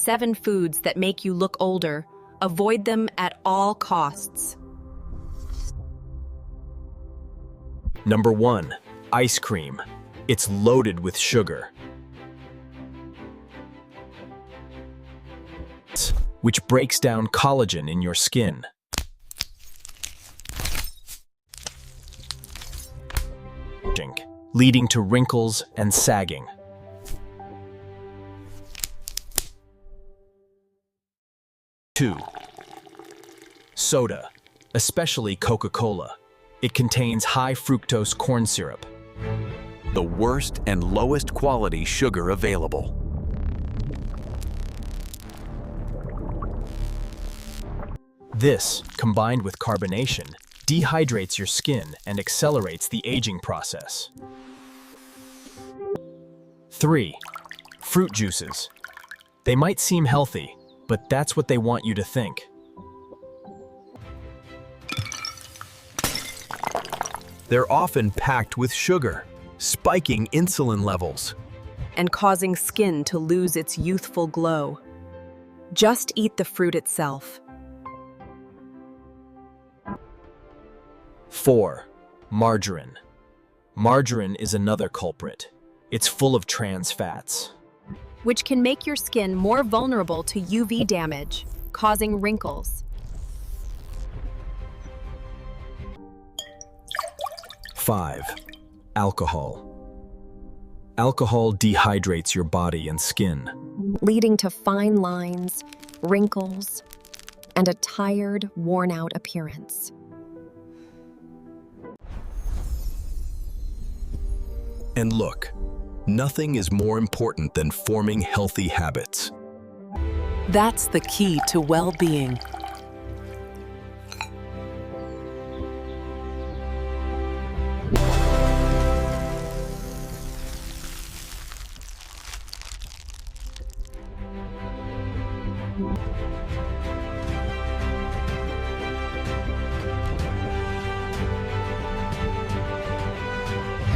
7 foods that make you look older. Avoid them at all costs. Number 1. Ice cream. It's loaded with sugar, which breaks down collagen in your skin. Leading to wrinkles and sagging. Two, soda, especially Coca-Cola. It contains high fructose corn syrup, The worst and lowest quality sugar available. This, combined with carbonation, dehydrates your skin and accelerates the aging process. 3. Fruit juices. They might seem healthy, but that's what they want you to think. They're often packed with sugar, spiking insulin levels. And causing skin to lose its youthful glow. Just eat the fruit itself. 4. Margarine. Margarine is another culprit. It's full of trans fats, Which can make your skin more vulnerable to UV damage, causing wrinkles. 5. Alcohol. Alcohol dehydrates your body and skin, Leading to fine lines, wrinkles, and a tired, worn-out appearance. And look, nothing is more important than forming healthy habits. That's the key to well-being.